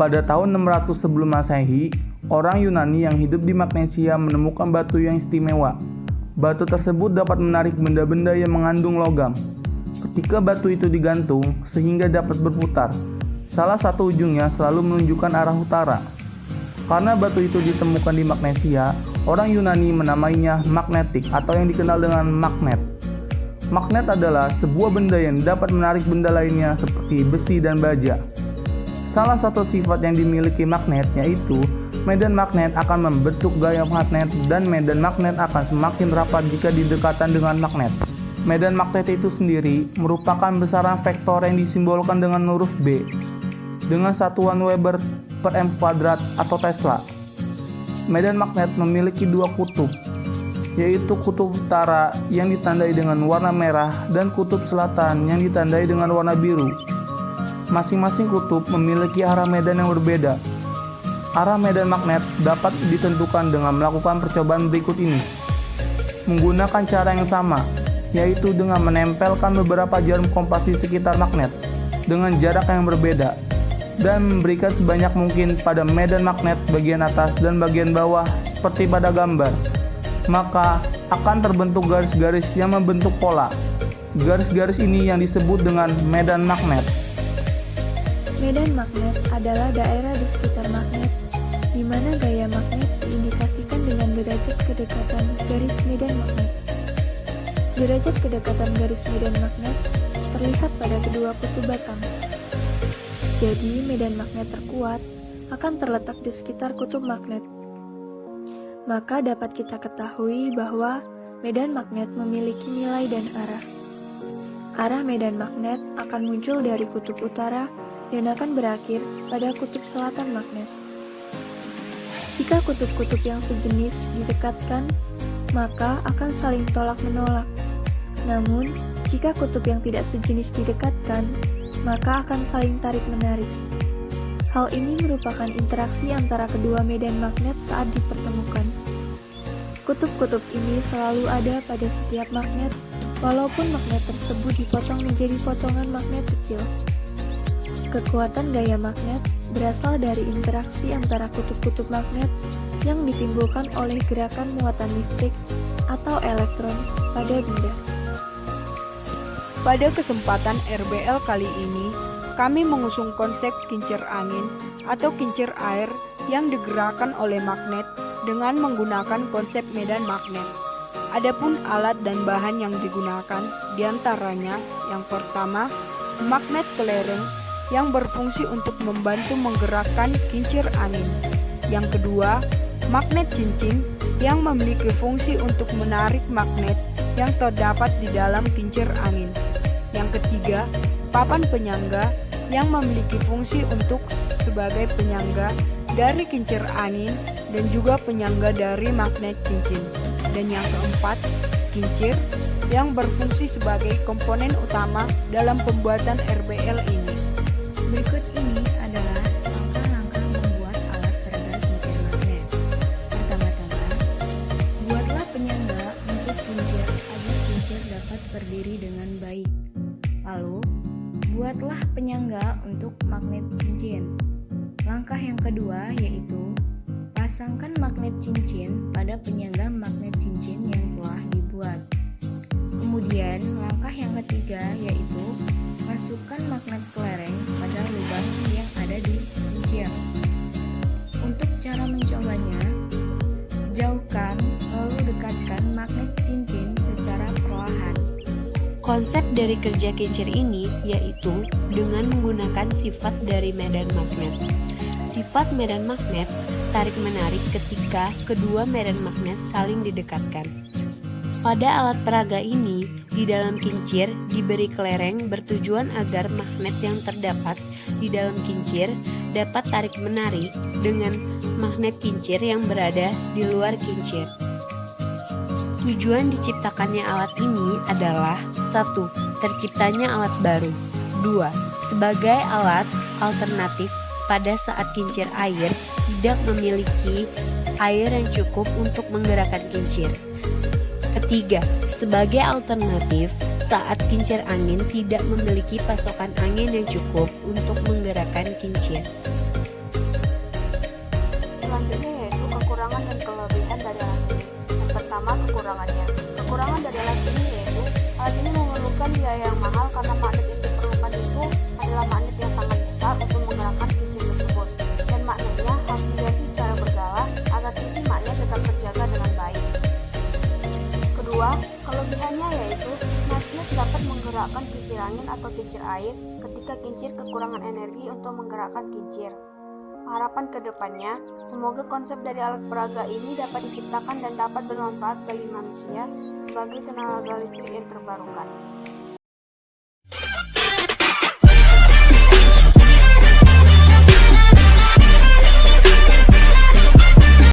Pada tahun 600 sebelum Masehi, orang Yunani yang hidup di Magnesia menemukan batu yang istimewa. Batu tersebut dapat menarik benda-benda yang mengandung logam. Ketika batu itu digantung sehingga dapat berputar, salah satu ujungnya selalu menunjukkan arah utara. Karena batu itu ditemukan di Magnesia, orang Yunani menamainya magnetik atau yang dikenal dengan magnet. Magnet adalah sebuah benda yang dapat menarik benda lainnya seperti besi dan baja. Salah satu sifat yang dimiliki magnet yaitu medan magnet akan membentuk gaya magnet dan medan magnet akan semakin rapat jika didekatan dengan magnet. Medan magnet itu sendiri merupakan besaran vektor yang disimbolkan dengan huruf B dengan satuan Weber per m² atau Tesla. Medan magnet memiliki dua kutub, yaitu kutub utara yang ditandai dengan warna merah dan kutub selatan yang ditandai dengan warna biru. Masing-masing kutub memiliki arah medan yang berbeda. Arah medan magnet dapat ditentukan dengan melakukan percobaan berikut ini. Menggunakan cara yang sama, yaitu dengan menempelkan beberapa jarum kompas di sekitar magnet dengan jarak yang berbeda dan memberikan sebanyak mungkin pada medan magnet bagian atas dan bagian bawah seperti pada gambar. Maka akan terbentuk garis-garis yang membentuk pola. Garis-garis ini yang disebut dengan medan magnet. Medan magnet adalah daerah di sekitar magnet, di mana gaya magnet diindikasikan dengan derajat kedekatan garis medan magnet. Derajat kedekatan garis medan magnet terlihat pada kedua kutub batang. Jadi, medan magnet terkuat akan terletak di sekitar kutub magnet. Maka dapat kita ketahui bahwa medan magnet memiliki nilai dan arah. Arah medan magnet akan muncul dari kutub utara dan akan berakhir pada kutub selatan magnet. Jika kutub-kutub yang sejenis didekatkan, maka akan saling tolak-menolak. Namun, jika kutub yang tidak sejenis didekatkan, maka akan saling tarik-menarik. Hal ini merupakan interaksi antara kedua medan magnet saat dipertemukan. Kutub-kutub ini selalu ada pada setiap magnet, walaupun magnet tersebut dipotong menjadi potongan magnet kecil. Kekuatan gaya magnet berasal dari interaksi antara kutub-kutub magnet yang ditimbulkan oleh gerakan muatan listrik atau elektron pada benda. Pada kesempatan RBL kali ini, kami mengusung konsep kincir angin atau kincir air yang digerakkan oleh magnet dengan menggunakan konsep medan magnet. Adapun alat dan bahan yang digunakan diantaranya yang pertama, magnet kelereng yang berfungsi untuk membantu menggerakkan kincir angin. Yang kedua, magnet cincin yang memiliki fungsi untuk menarik magnet yang terdapat di dalam kincir angin. Yang ketiga, papan penyangga yang memiliki fungsi untuk sebagai penyangga dari kincir angin dan juga penyangga dari magnet cincin. Dan yang keempat, kincir yang berfungsi sebagai komponen utama dalam pembuatan RBL ini. Berikut ini adalah langkah-langkah membuat alat peraga kincir magnet. Pertama-tama, buatlah penyangga untuk kincir agar kincir dapat berdiri dengan baik. Lalu, buatlah penyangga untuk magnet cincin. Langkah yang kedua yaitu pasangkan magnet cincin pada penyangga magnet cincin yang telah dibuat. Kemudian, langkah yang ketiga yaitu masukkan magnet kelereng pada lubang yang ada di kincir. Untuk cara mencobanya, jauhkan lalu dekatkan magnet cincin secara perlahan. Konsep dari kerja kincir ini yaitu dengan menggunakan sifat dari medan magnet. Sifat medan magnet tarik-menarik ketika kedua medan magnet saling didekatkan. Pada alat peraga ini, di dalam kincir diberi kelereng bertujuan agar magnet yang terdapat di dalam kincir dapat tarik-menarik dengan magnet kincir yang berada di luar kincir. Tujuan diciptakannya alat ini adalah 1. Terciptanya alat baru. 2. Sebagai alat alternatif pada saat kincir air tidak memiliki air yang cukup untuk menggerakkan kincir. Ketiga, sebagai alternatif saat kincir angin tidak memiliki pasokan angin yang cukup untuk menggerakkan kincir. Selanjutnya yaitu kekurangan dan kelebihan dari alat ini. Yang pertama, kekurangannya. Kekurangan dari alat ini yaitu alat ini memerlukan biaya yang mahal karena magnet yang diperlukan itu adalah magnet yang sangat besar untuk menggerakkan kincir tersebut, dan magnetnya harus diganti secara berkala agar sisi magnet tetap terjaga dengan baik. Kedua, kelebihannya yaitu magnet dapat menggerakkan kincir angin atau kincir air ketika kincir kekurangan energi untuk menggerakkan kincir. Harapan ke depannya, semoga konsep dari alat peraga ini dapat diciptakan dan dapat bermanfaat bagi manusia sebagai tenaga listrik yang terbarukan.